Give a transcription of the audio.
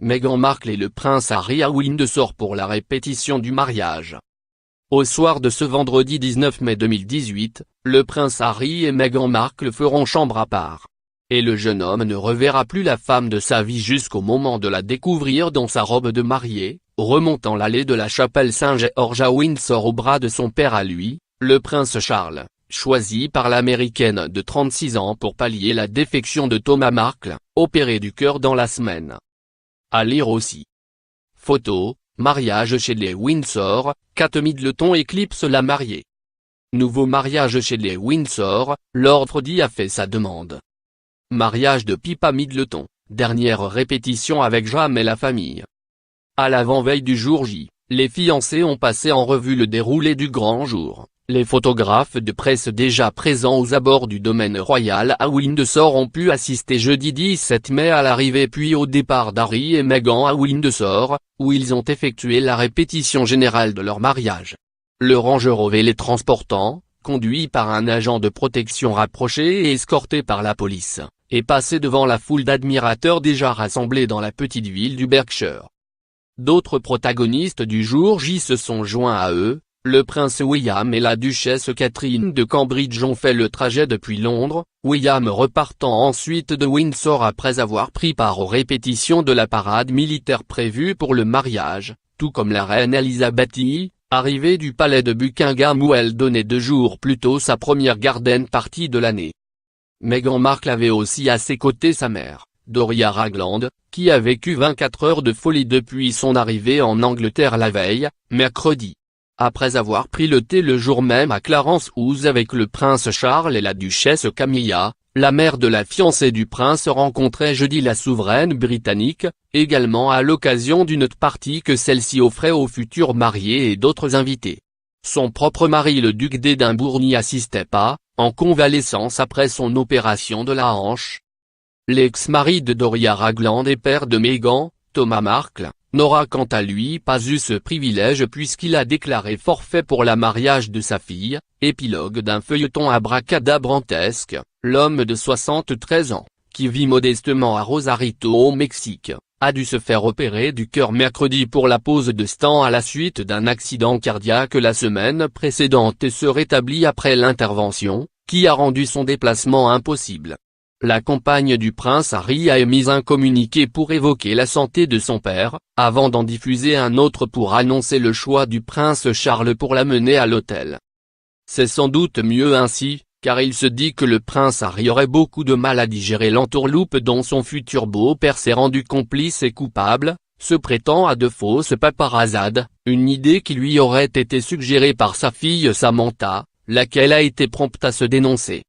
Meghan Markle et le prince Harry à Windsor pour la répétition du mariage. Au soir de ce vendredi 19 mai 2018, le prince Harry et Meghan Markle feront chambre à part. Et le jeune homme ne reverra plus la femme de sa vie jusqu'au moment de la découvrir dans sa robe de mariée, remontant l'allée de la chapelle Saint-George à Windsor au bras de son père à lui, le prince Charles, choisi par l'américaine de 36 ans pour pallier la défection de Thomas Markle, opéré du cœur dans la semaine. À lire aussi. Photo, mariage chez les Windsor, Kate Middleton éclipse la mariée. Nouveau mariage chez les Windsor, Lord Freddie a fait sa demande. Mariage de Pippa Middleton, dernière répétition avec Jam et la famille. À l'avant-veille du jour J, les fiancés ont passé en revue le déroulé du grand jour. Les photographes de presse déjà présents aux abords du domaine royal à Windsor ont pu assister jeudi 17 mai à l'arrivée puis au départ d'Harry et Meghan à Windsor, où ils ont effectué la répétition générale de leur mariage. Le Range Rover les transportant, conduit par un agent de protection rapproché et escorté par la police, est passé devant la foule d'admirateurs déjà rassemblés dans la petite ville du Berkshire. D'autres protagonistes du jour J se sont joints à eux. Le prince William et la duchesse Catherine de Cambridge ont fait le trajet depuis Londres, William repartant ensuite de Windsor après avoir pris part aux répétitions de la parade militaire prévue pour le mariage, tout comme la reine Elisabeth II, arrivée du palais de Buckingham où elle donnait 2 jours plus tôt sa première garden party de l'année. Meghan Markle avait aussi à ses côtés sa mère, Doria Ragland, qui a vécu 24 heures de folie depuis son arrivée en Angleterre la veille, mercredi. Après avoir pris le thé le jour même à Clarence House avec le prince Charles et la duchesse Camilla, la mère de la fiancée du prince rencontrait jeudi la souveraine britannique, également à l'occasion d'une partie que celle-ci offrait aux futurs mariés et d'autres invités. Son propre mari le duc d'Édimbourg n'y assistait pas, en convalescence après son opération de la hanche. L'ex-mari de Doria Ragland et père de Meghan, Thomas Markle, n'aura quant à lui pas eu ce privilège puisqu'il a déclaré forfait pour le mariage de sa fille, épilogue d'un feuilleton abracadabrantesque. L'homme de 73 ans, qui vit modestement à Rosarito au Mexique, a dû se faire opérer du cœur mercredi pour la pose de stents à la suite d'un accident cardiaque la semaine précédente et se rétablit après l'intervention, qui a rendu son déplacement impossible. La compagne du prince Harry a émis un communiqué pour évoquer la santé de son père, avant d'en diffuser un autre pour annoncer le choix du prince Charles pour l'amener à l'hôtel. C'est sans doute mieux ainsi, car il se dit que le prince Harry aurait beaucoup de mal à digérer l'entourloupe dont son futur beau-père s'est rendu complice et coupable, se prêtant à de fausses paparazades, une idée qui lui aurait été suggérée par sa fille Samantha, laquelle a été prompte à se dénoncer.